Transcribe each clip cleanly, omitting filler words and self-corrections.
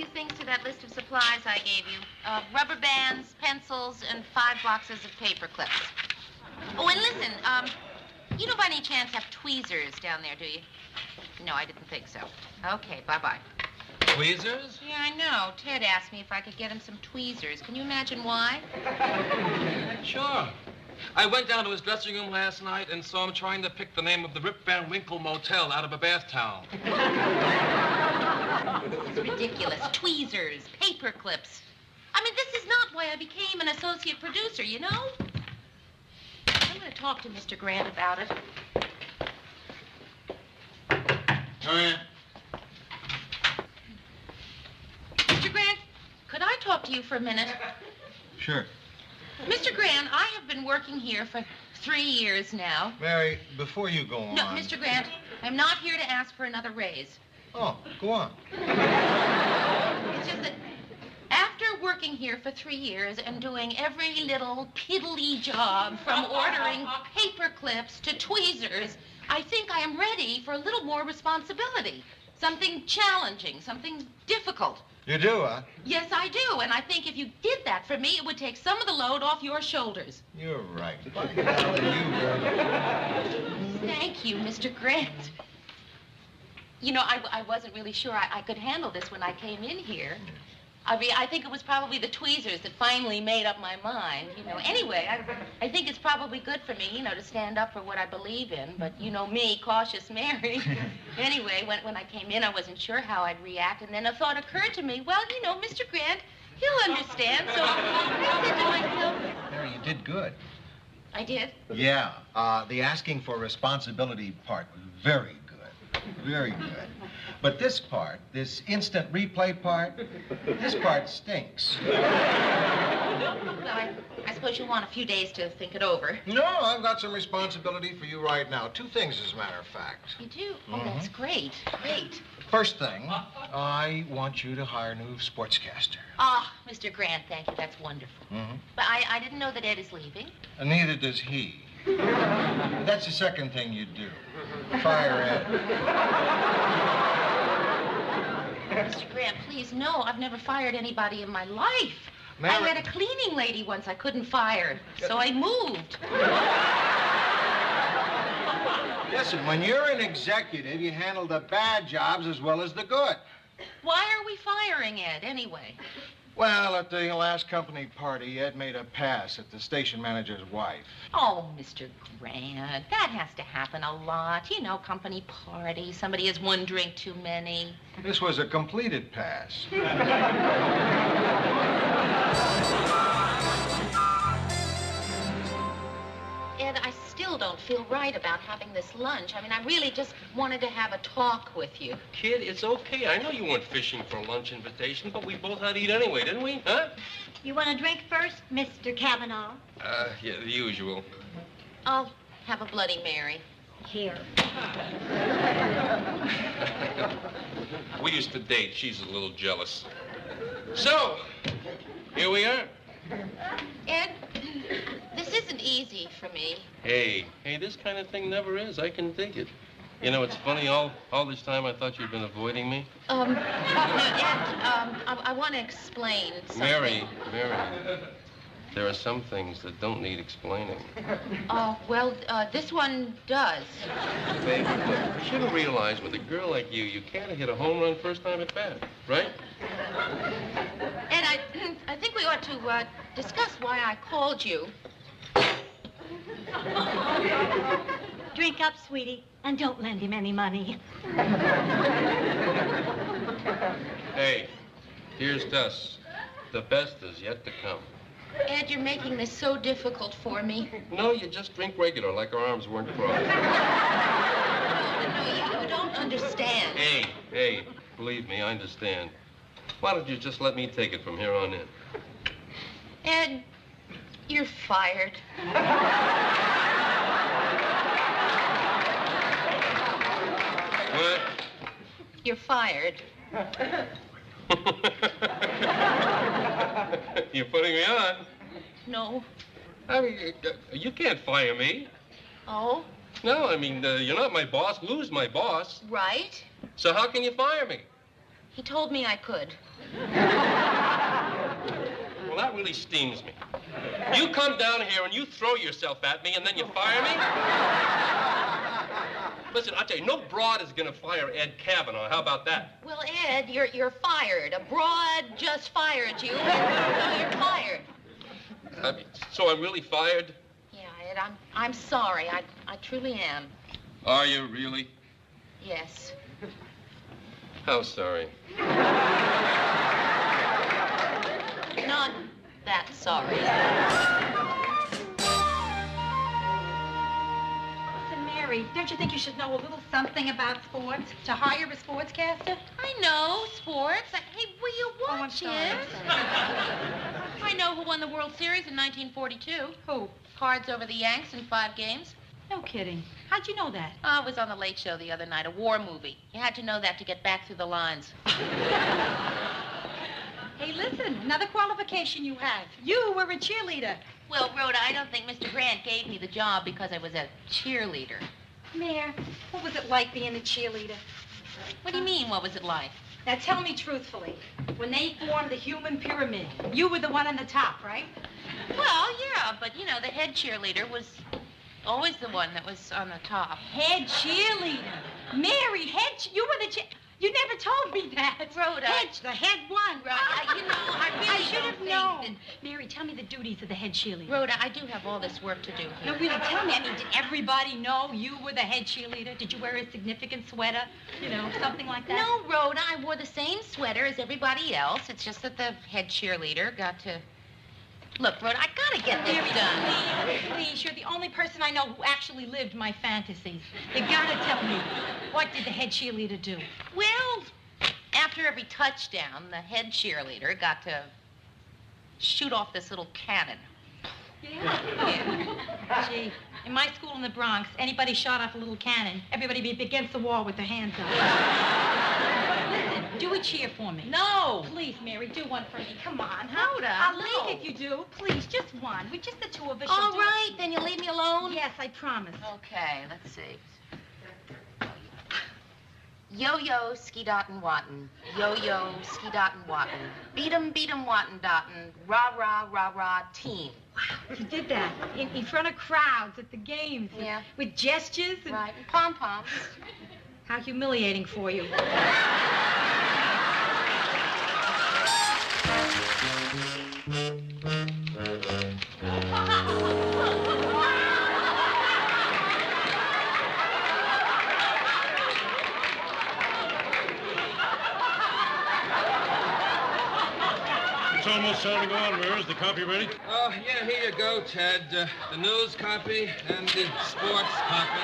few things to that list of supplies I gave you. Rubber bands, pencils, and 5 boxes of paper clips. Oh, and listen, you don't by any chance have tweezers down there, do you? No, I didn't think so. Okay, bye-bye. Tweezers? Yeah, I know. Ted asked me if I could get him some tweezers. Can you imagine why? Sure. I went down to his dressing room last night and saw him trying to pick the name of the Rip Van Winkle Motel out of a bath towel. This is ridiculous. Tweezers, paper clips. I mean, this is not why I became an associate producer, you know? I'm going to talk to Mr. Grant about it. Oh, yeah? Mr. Grant, could I talk to you for a minute? Sure. Mr. Grant, I have been working here for 3 years now. Mary, before you go on... No, Mr. Grant, I'm not here to ask for another raise. Oh, go on. It's just that after working here for 3 years and doing every little piddly job from ordering paper clips to tweezers, I think I am ready for a little more responsibility. Something challenging, something difficult. You do, huh? Yes, I do. And I think if you did that for me, it would take some of the load off your shoulders. You're right. By golly, you Thank you, Mr. Grant. You know, I wasn't really sure I could handle this when I came in here. I mean, I think it was probably the tweezers that finally made up my mind, you know. Anyway, I think it's probably good for me, you know, to stand up for what I believe in. But you know me, cautious Mary. Anyway, when I came in, I wasn't sure how I'd react. And then a thought occurred to me, well, you know, Mr. Grant, he'll understand. So I said to myself... Mary, you did good. I did? Yeah. The asking for responsibility part was very good. Very good. But this part, this instant replay part, this part stinks. Well, I suppose you'll want a few days to think it over. No, I've got some responsibility for you right now. 2 things, as a matter of fact. You do? Oh, that's great. Great. First thing, I want you to hire a new sportscaster. Ah, Mr. Grant, thank you. That's wonderful. But I didn't know that Ed is leaving. And neither does he. That's the second thing you do. Fire Ed. Mr. Grant, please, no. I've never fired anybody in my life. Mary... I had a cleaning lady once I couldn't fire, so I moved. Listen, when you're an executive, you handle the bad jobs as well as the good. Why are we firing Ed, anyway? Well, at the last company party, Ed made a pass at the station manager's wife. Oh, Mr. Grant, that has to happen a lot. You know, company party, somebody has 1 drink too many. This was a completed pass. Ed, I still don't feel right about having this lunch. I mean, I really just wanted to have a talk with you. Kid, it's okay. I know you weren't fishing for a lunch invitation, but we both had to eat anyway, didn't we? Huh? You want a drink first, Mr. Kavanaugh? Yeah, the usual. I'll have a Bloody Mary. Here. We used to date. She's a little jealous. So, here we are. Ed, this isn't easy for me. Hey, this kind of thing never is. I can dig it. You know, it's funny, all this time I thought you'd been avoiding me. Ed, I want to explain something. Mary, there are some things that don't need explaining. Well, this one does. Baby, look, you shouldn't realize with a girl like you can't hit a home run first time at bat, right? Ed, I think we ought to discuss why I called you. Drink up, sweetie, and don't lend him any money. Hey, here's to us. The best is yet to come. Ed, you're making this so difficult for me. No, you just drink regular, like our arms weren't crossed. No, you don't understand. Hey, believe me, I understand. Why don't you just let me take it from here on in? Ed, you're fired. What? You're fired. You're putting me on. No. I mean, you can't fire me. Oh? No, I mean, you're not my boss. Lou's my boss. Right. So how can you fire me? He told me I could. Well, that really stings me. You come down here and you throw yourself at me and then you fire me? Listen, I'll tell you, no broad is gonna fire Ed Kavanaugh. How about that? Well, Ed, you're fired. A broad just fired you, so you're fired. So I'm really fired? Yeah, Ed, I'm sorry. I truly am. Are you really? Yes. How sorry? Not that sorry. Listen, Mary, don't you think you should know a little something about sports to hire a sportscaster? I know sports. Hey, will you I'm watch sorry, it? I'm sorry. I know who won the World Series in 1942. Who? Cards over the Yanks in 5 games. No kidding. How'd you know that? Oh, I was on the Late Show the other night, a war movie. You had to know that to get back through the lines. Hey, listen, another qualification you have. You were a cheerleader. Well, Rhoda, I don't think Mr. Grant gave me the job because I was a cheerleader. Mayor, what was it like being a cheerleader? What do you mean, what was it like? Now tell me truthfully. When they formed the human pyramid, you were the one on the top, right? Well, yeah, but, you know, the head cheerleader was always the one that was on the top. Head cheerleader. Mary, you were the You never told me that. Rhoda. The head one. Rhoda, I really should have don't known. think Mary, tell me the duties of the head cheerleader. Rhoda, I do have all this work to do here. No, really, tell me. I mean, did everybody know you were the head cheerleader? Did you wear a significant sweater? You know, something like that? No, Rhoda, I wore the same sweater as everybody else. It's just that the head cheerleader got to... Look, Rhoda, I gotta get this done. Please, you're the only person I know who actually lived my fantasies. You gotta tell me, what did the head cheerleader do? Well, after every touchdown, the head cheerleader got to shoot off this little cannon. Yeah. Gee, in my school in the Bronx, anybody shot off a little cannon, everybody would be against the wall with their hands up. Listen, do a cheer for me. No! Please, Mary, do one for me. Come on, huh? Rhoda, I'll no. leave if you do. Please, just one. We're just the two of us. All You'll do it. right, then you'll leave me alone? Yes, I promise. Okay, let's see. Yo-yo, ski-dot and watten. Yo-yo, ski-dot and watten. Beat 'em, watten dotten. Rah-rah, rah-rah, team. Wow, you did that in front of crowds at the games. Yeah. With gestures and... Right, and pom-poms. How humiliating for you. It's almost time to go on, Mayor. Is the copy ready? Oh, yeah, here you go, Ted. The news copy and the sports copy.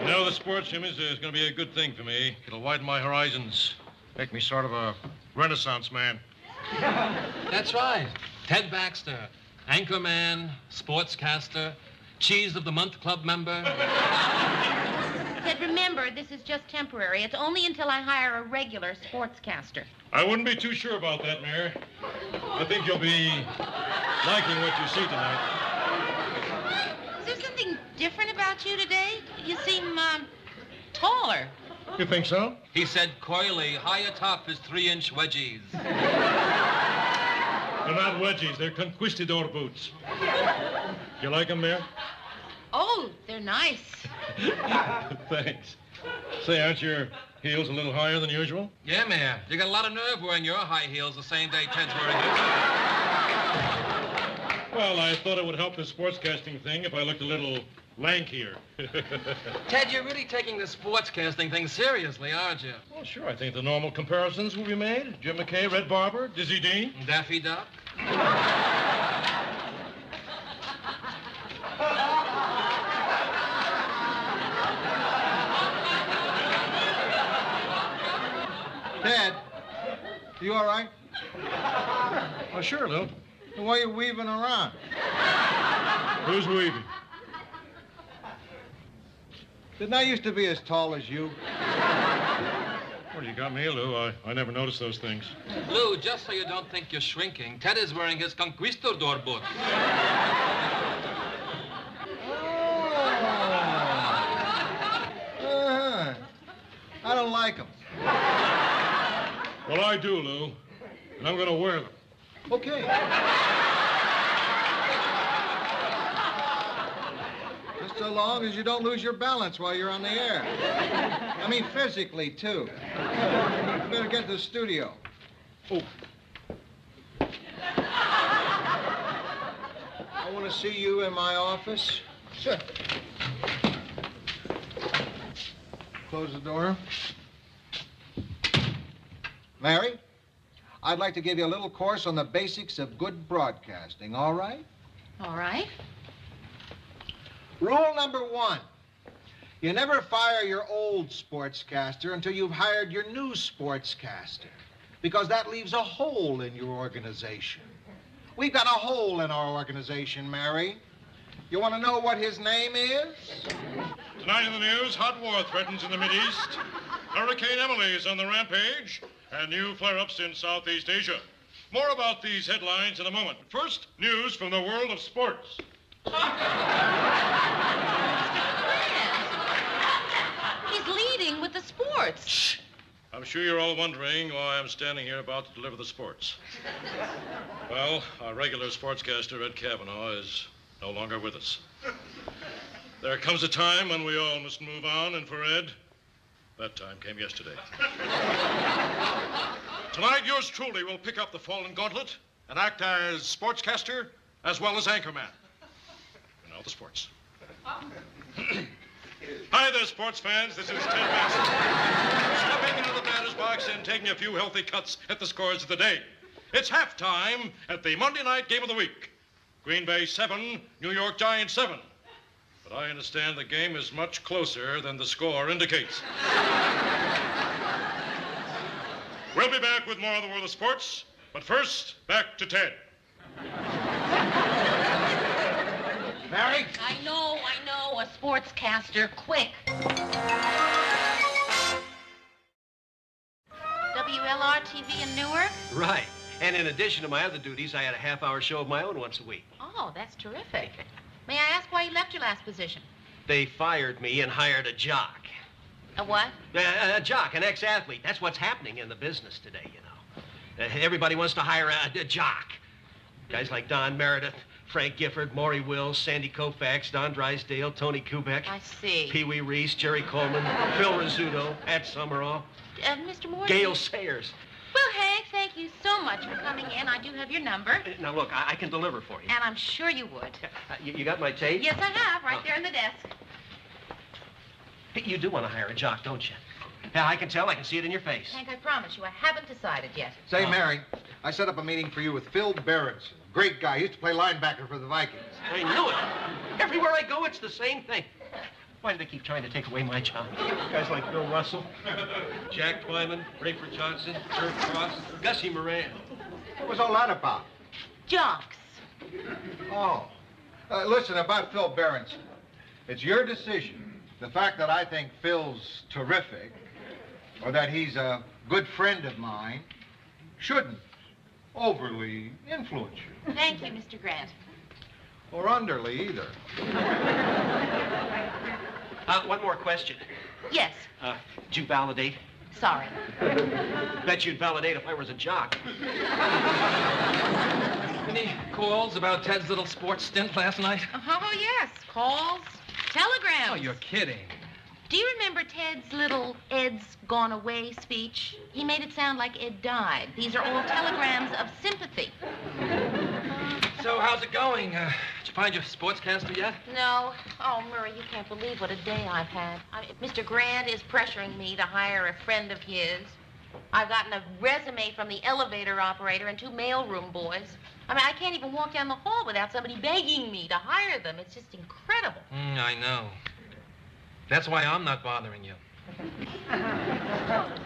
You know, the sports, Jimmy, is going to be a good thing for me. It'll widen my horizons, make me sort of a Renaissance man. That's right. Ted Baxter, anchorman, sportscaster, Cheese of the Month Club member. Ted, remember, this is just temporary. It's only until I hire a regular sportscaster. I wouldn't be too sure about that, Mayor. I think you'll be liking what you see tonight. Is there something different about you today? You seem, taller. You think so? He said coyly, high atop his 3-inch wedgies. They're not wedgies. They're conquistador boots. You like them, Mayor? Oh, they're nice. Thanks. Say, aren't your heels a little higher than usual? Yeah, man. You got a lot of nerve wearing your high heels the same day Ted's wearing his. Well, I thought it would help the sportscasting thing if I looked a little lankier. Ted, you're really taking the sportscasting thing seriously, aren't you? Well, sure. I think the normal comparisons will be made. Jim McKay, Red Barber, Dizzy Dean. Daffy Duck? Ted, you all right? Oh, sure, Lou. Why are you weaving around? Who's weaving? Didn't I used to be as tall as you? Well, you got me, Lou. I never noticed those things. Lou, just so you don't think you're shrinking, Ted is wearing his conquistador boots. I don't like them. Well, I do, Lou. And I'm going to wear them. Okay. Just so long as you don't lose your balance while you're on the air. I mean, physically, too. You better get to the studio. Oh. I want to see you in my office. Sure. Close the door. Mary, I'd like to give you a little course on the basics of good broadcasting, all right? All right. Rule number 1. You never fire your old sportscaster until you've hired your new sportscaster, because that leaves a hole in your organization. We've got a hole in our organization, Mary. You want to know what his name is? Tonight in the news, hot war threatens in the Mideast. Hurricane Emily is on the rampage, and new flare-ups in Southeast Asia. More about these headlines in a moment. First, news from the world of sports. He's leading with the sports. Shh. I'm sure you're all wondering why I'm standing here about to deliver the sports. Well, our regular sportscaster, Ed Kavanaugh, is no longer with us. There comes a time when we all must move on, and for Ed, that time came yesterday. Tonight, yours truly will pick up the fallen gauntlet and act as sportscaster as well as anchorman. And now the sports. Hi there, sports fans. This is Ted Baxter. Stepping into the batter's box and taking a few healthy cuts at the scores of the day. It's halftime at the Monday night game of the week. Green Bay 7, New York Giants 7. But I understand the game is much closer than the score indicates. We'll be back with more of the world of sports, but first, back to Ted. Mary? I know. A sportscaster, quick. WLR-TV in Newark? Right. And in addition to my other duties, I had a half-hour show of my own once a week. Oh, that's terrific. May I ask why you left your last position? They fired me and hired a jock. A what? A jock, an ex-athlete. That's what's happening in the business today, you know. Everybody wants to hire a jock. Guys like Don Meredith, Frank Gifford, Maury Wills, Sandy Koufax, Don Drysdale, Tony Kubek. I see. Pee Wee Reese, Jerry Coleman, Phil Rizzuto, Pat Summerall. Mr. Moore? Gail Sayers. Well, Hank, thank you so much for coming in. I do have your number. Now, look, I can deliver for you. And I'm sure you would. You got my tape? Yes, I have, right there in the desk. Hey, you do want to hire a jock, don't you? Yeah, I can tell. I can see it in your face. Hank, I promise you, I haven't decided yet. Say, Mary, I set up a meeting for you with Phil Berenson. Great guy. He used to play linebacker for the Vikings. I knew it. Everywhere I go, it's the same thing. Why do they keep trying to take away my job? Guys like Bill Russell, Jack Twyman, Rayford Johnson, Kurt Cross, Gussie Moran. What was all that about? Jocks. Oh. Listen, about Phil Berenson. It's your decision. The fact that I think Phil's terrific, or that he's a good friend of mine, shouldn't overly influence you. Thank you, Mr. Grant. Or underly, either. One more question. Yes. Did you validate? Sorry. Bet you'd validate if I was a jock. Any calls about Ted's little sports stint last night? Oh, yes. Calls, telegrams. Oh, you're kidding. Do you remember Ted's little Ed's gone away speech? He made it sound like Ed died. These are all telegrams of sympathy. So, how's it going? Did you find your sportscaster yet? No. Oh, Murray, you can't believe what a day I've had. Mr. Grant is pressuring me to hire a friend of his. I've gotten a resume from the elevator operator and 2 mailroom boys. I can't even walk down the hall without somebody begging me to hire them. It's just incredible. I know. That's why I'm not bothering you.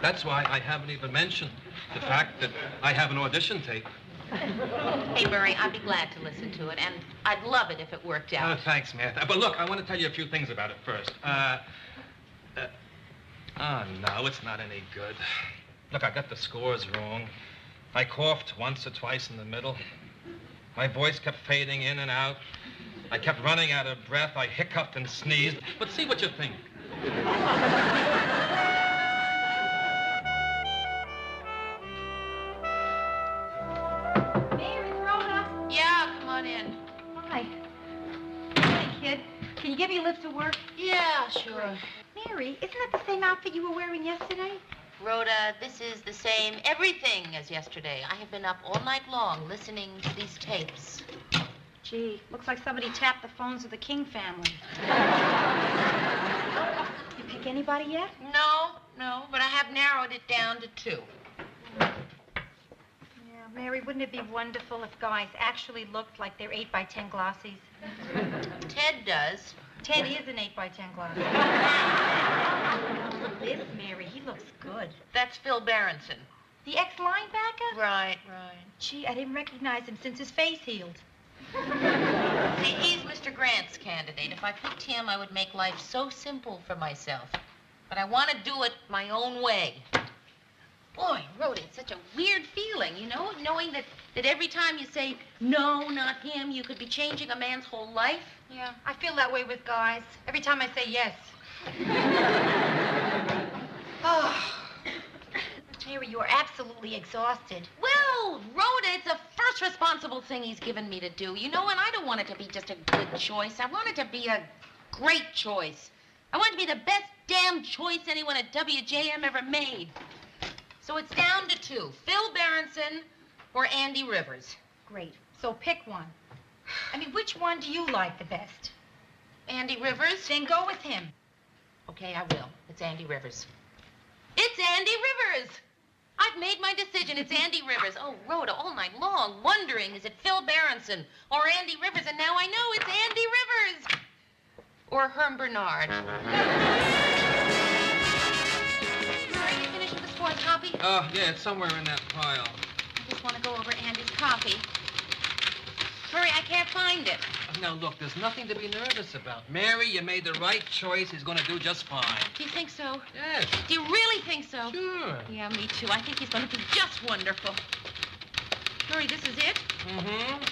That's why I haven't even mentioned the fact that I have an audition tape. Hey, Murray, I'd be glad to listen to it, and I'd love it if it worked out. Oh, thanks, Martha. But look, I want to tell you a few things about it first. Oh, no, it's not any good. Look, I got the scores wrong. I coughed once or twice in the middle. My voice kept fading in and out. I kept running out of breath. I hiccuped and sneezed. But see what you think. Can you give me a lift to work? Yeah, sure. Mary, isn't that the same outfit you were wearing yesterday? Rhoda, this is the same everything as yesterday. I have been up all night long listening to these tapes. Gee, looks like somebody tapped the phones of the King family. You pick anybody yet? No, but I have narrowed it down to 2. Yeah, Mary, wouldn't it be wonderful if guys actually looked like they're 8x10 glossies? Ted does. Ted is an 8x10 glossy. This Mary, he looks good. That's Phil Berenson. The ex-linebacker? Right. Gee, I didn't recognize him since his face healed. See, he's Mr. Grant's candidate. If I picked him, I would make life so simple for myself. But I want to do it my own way. Boy, Rhoda, it's such a weird feeling, you know, knowing that every time you say, no, not him, you could be changing a man's whole life. Yeah, I feel that way with guys. Every time I say yes. Oh. Mary, you are absolutely exhausted. Well, Rhoda, it's the first responsible thing he's given me to do, you know, and I don't want it to be just a good choice. I want it to be a great choice. I want it to be the best damn choice anyone at WJM ever made. So it's down to 2, Phil Berenson or Andy Rivers. Great. So pick one. I mean, which one do you like the best? Andy Rivers? Then go with him. Okay, I will. It's Andy Rivers. It's Andy Rivers! I've made my decision. It's Andy Rivers. Oh, Rhoda, all night long, wondering, is it Phil Berenson or Andy Rivers? And now I know it's Andy Rivers. Or Herm Bernard. Are you finished with the sports copy? Oh, yeah, it's somewhere in that pile. I just want to go over Andy's copy. Murray, I can't find it. Now, look, there's nothing to be nervous about. Mary, you made the right choice. He's going to do just fine. Do you think so? Yes. Do you really think so? Sure. Yeah, me too. I think he's going to be just wonderful. Murray, this is it? Mm-hmm.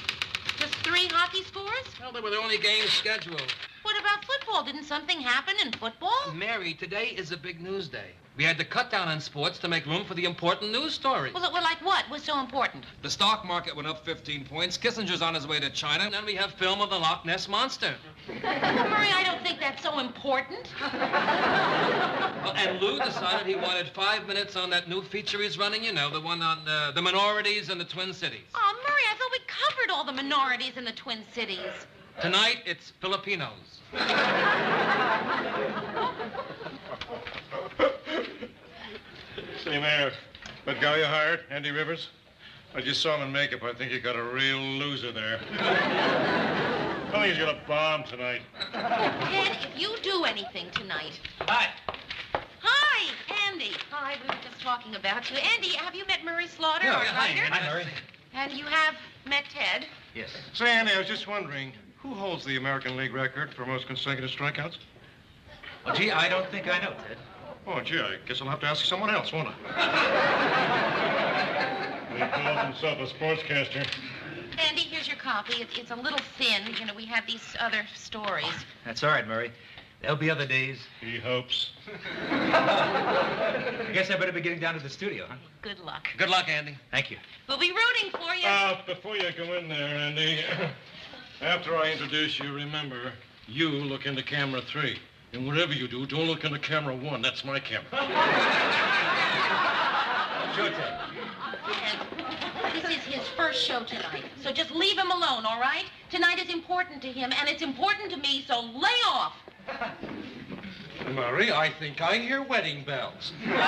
Just 3 hockey scores? Well, they were the only games scheduled. What about football? Didn't something happen in football? Mary, today is a big news day. We had to cut down on sports to make room for the important news stories. Well, like what? What's so important? The stock market went up 15 points. Kissinger's on his way to China. And then we have film of the Loch Ness Monster. Murray, I don't think that's so important. Well, and Lou decided he wanted 5 minutes on that new feature he's running, you know, the one on the minorities in the Twin Cities. Oh, Murray, I thought we covered all the minorities in the Twin Cities. Tonight, it's Filipinos. Say, Mayor, that guy you hired, Andy Rivers? I just saw him in makeup. I think you got a real loser there. I think he's gonna bomb tonight. Ted, if you do anything tonight... Hi. Hi, Andy. Hi, we were just talking about you. Andy, have you met Murray Slaughter or Hi, Ryder? Hi, Murray. And you have met Ted? Yes. Say, Andy, I was just wondering, who holds the American League record for most consecutive strikeouts? Well, gee, I don't think I know, Ted. Oh, gee, I guess I'll have to ask someone else, won't I? He calls himself a sportscaster. Andy, here's your copy. It's a little thin. You know, we have these other stories. That's all right, Murray. There'll be other days. He hopes. I guess I better be getting down to the studio, huh? Good luck. Good luck, Andy. Thank you. We'll be rooting for you. Before you go in there, Andy, after I introduce you, remember, you look into camera 3. And whatever you do, don't look into camera 1. That's my camera. Sure, Ted. Ted, this is his first show tonight, so just leave him alone, all right? Tonight is important to him, and it's important to me, so lay off. Murray, I think I hear wedding bells. Glad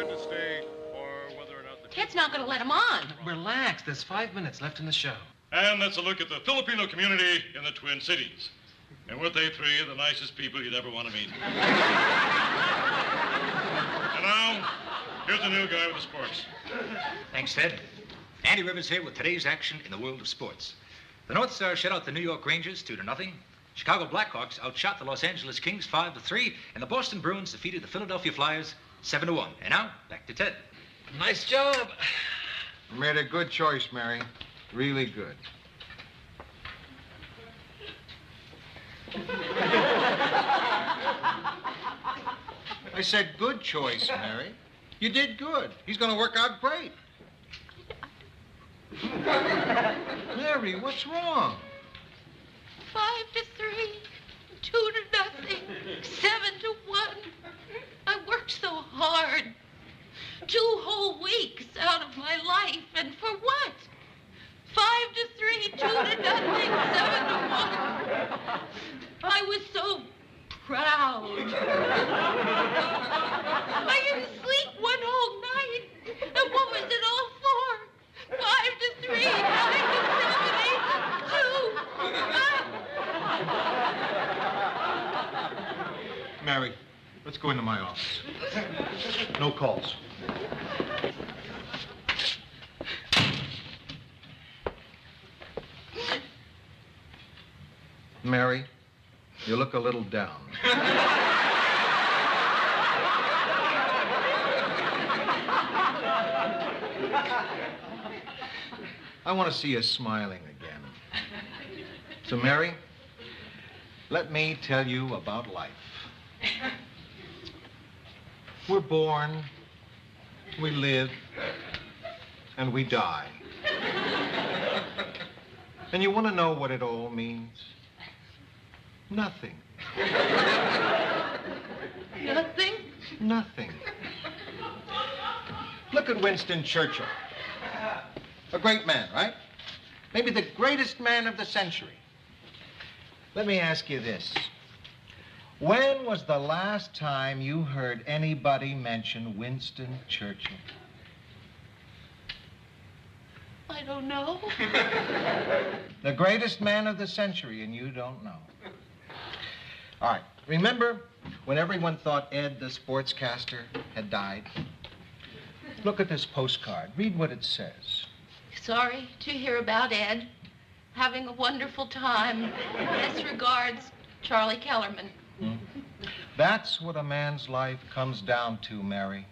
to stay, or whether or not the... Ted's not going to let him on. Relax. There's 5 minutes left in the show. And that's a look at the Filipino community in the Twin Cities. And weren't they 3 of the nicest people you'd ever want to meet? And now, here's the new guy with the sports. Thanks, Ted. Andy Rivers here with today's action in the world of sports. The North Stars shut out the New York Rangers 2-0. Chicago Blackhawks outshot the Los Angeles Kings 5-3. And the Boston Bruins defeated the Philadelphia Flyers 7-1. And now, back to Ted. Nice job. You made a good choice, Mary. Really good. I said good choice, Mary. You did good. He's going to work out great. Mary, what's wrong? 5-3, 2-0, 7-1. I worked so hard. 2 whole weeks out of my life, and for what? 5-3, 2-0, 7-1. I was so proud. I didn't sleep one whole night. And what was it all for? 5-3, 9-7, 8, 2. Mary, let's go into my office. No calls. Mary, you look a little down. I want to see you smiling again. So, Mary, let me tell you about life. We're born, we live, and we die. And you want to know what it all means? Nothing. Nothing? Nothing. Look at Winston Churchill. A great man, right? Maybe the greatest man of the century. Let me ask you this. When was the last time you heard anybody mention Winston Churchill? I don't know. The greatest man of the century, and you don't know. All right. Remember when everyone thought Ed, the sportscaster, had died? Look at this postcard. Read what it says. Sorry to hear about Ed. Having a wonderful time. Best regards, Charlie Kellerman. That's what a man's life comes down to, Mary.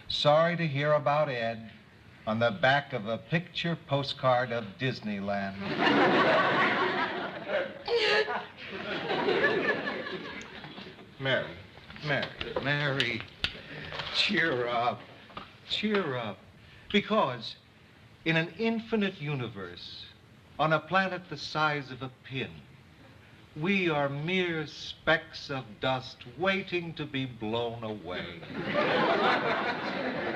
Sorry to hear about Ed on the back of a picture postcard of Disneyland. Mary, cheer up. Cheer up. Because in an infinite universe, on a planet the size of a pin, we are mere specks of dust waiting to be blown away.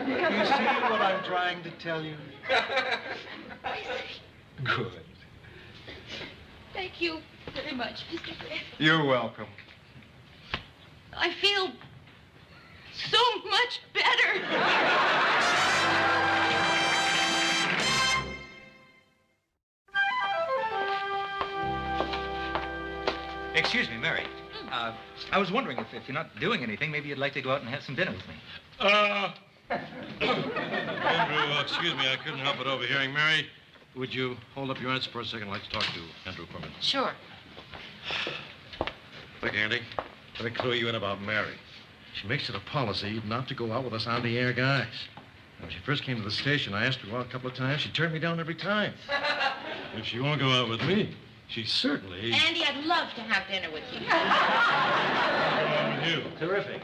You see what I'm trying to tell you? I see. Good. Thank you very much, Mr. Grant. You're welcome. I feel so much better. Excuse me, Mary. I was wondering if you're not doing anything, maybe you'd like to go out and have some dinner with me. Andrew, excuse me, I couldn't help but overhearing. Mary, would you hold up your answer for a second? I'd like to talk to Andrew for a minute. Sure. Look, Andy, let me clue you in about Mary. She makes it a policy not to go out with us on-the-air guys. When she first came to the station, I asked her out a couple of times. She turned me down every time. If she won't go out with me, she certainly... Andy, I'd love to have dinner with you. You. Terrific.